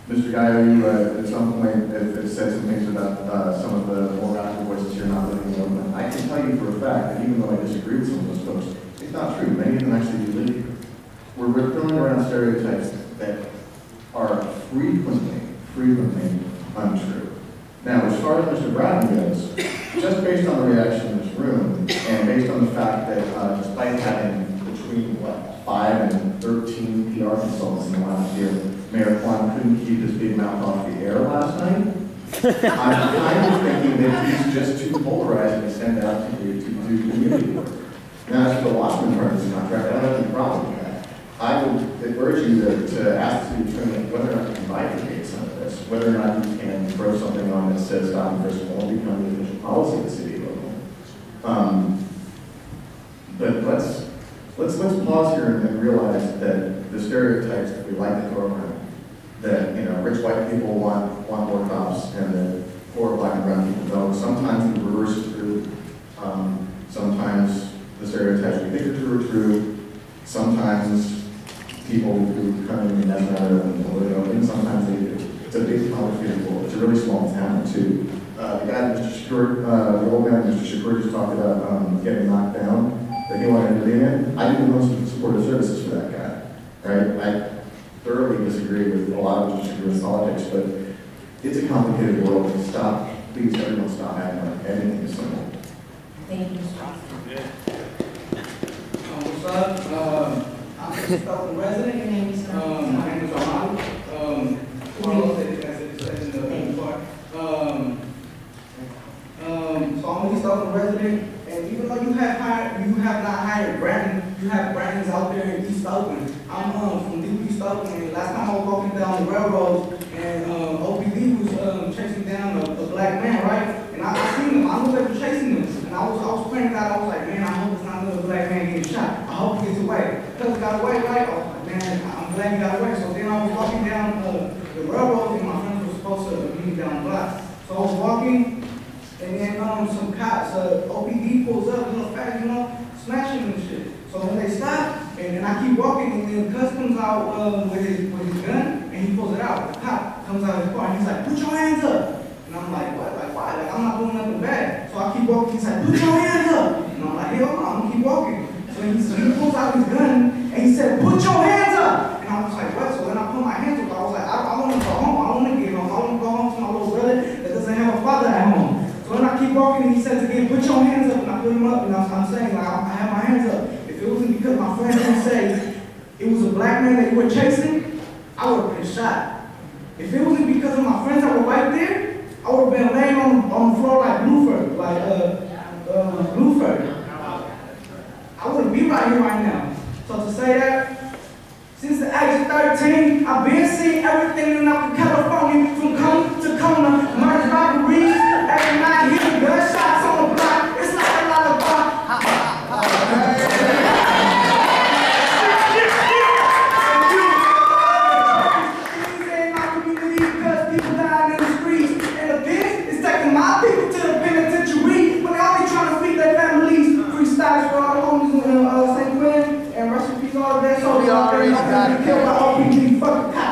Mr. Guy, you at some point have said some things about some of the more radical voices here not living in Oakland. I can tell you for a fact that even though I disagree with some of those folks, it's not true. Many of them actually do live here. We're throwing around stereotypes that are frequently untrue. Now, as far as Mr. Bratton goes, just based on the reaction in this room, and based on the fact that despite having between, 5 and 13 PR consultants in the last year, Mayor Kwan couldn't keep his big mouth off the air last night, I'm kind of thinking that he's just too polarized and sent out to do community work. Now, as for the Washington part of this contract, I don't have any problem with that. I would urge you to ask the city attorney whether or not you can bifurcate some of this, whether or not you can throw something on that says stop and frisk won't become the official policy of the city of Oakland. But let's pause here and realize that the stereotypes that we like to throw around, that rich white people want more cops and that poor black and brown people don't. Sometimes the reverse is true. Sometimes the stereotypes we think are true. Sometimes people who come in and that's not and sometimes they do. It's a big complicated world. It's a really small town too. The guy, Mr. Shakur, the old man, Mr. Shakur, just talked about getting knocked down. That he wanted to be in. I didn't know supportive services for that guy. Right? I thoroughly disagree with a lot of Mr. Shakur's politics, but it's a complicated world. Stop, please, everyone, stop acting like everything is simple. Thank you, Mr. Austin. What's up? I'm a Stockton resident. Your name is My name is Ahmad. So I'm a Stockton resident, and even though you have not hired Brandon, you have Brandons out there in East Oakland. I'm from deep East Oakland, and last time I was walking down the railroad, and OPD was chasing down a black man, right? And I seen him. I knew they were chasing him, and I was praying God. I was like, man, I hope it's not another black man getting shot. I hope he gets away. Because he got away, right? I was like, man, I'm glad he got away. So then I was walking down the railroad, and my friends were supposed to meet me down the block. So I was walking, and then some cops, OPD pulls up real fast, smashing and shit. So when they stop, and then I keep walking, and then Cuz comes out with his gun, and he pulls it out. The cop comes out of his car, and he's like, put your hands up. And I'm like, what? Like, why? Like, I'm not doing nothing bad. So I keep walking, he's like, put your hands up. And I'm like, hell no, I'm gonna keep walking. So he pulls out his gun, and he said, put your hands up. And I was like, what? So then I put my hands up. I was like, I want to go home. I don't want to get home. I want to go home to my little brother that doesn't have a father at home. So then I keep walking, and he says again, put your hands up. And I put him up, and I'm saying, like, I have my hands up. If it wasn't because my friend didn't say it was a black man that you were chasing, I would have been shot. If it wasn't because of my friends that were right there, I would have been laying on the floor like Blueford, Blueford. I wouldn't be right here right now. So to say that, since the age of 13, I've been seeing everything in up to California, from corner to corner, murder robberies, every night hitting gunshots on the block. It's like a lot of my people to the penitentiary, but they only trying to feed their families. Freestyles for all the homies in St. Quinn, and rest in peace all of that. So they all killed by OPD fucking cops.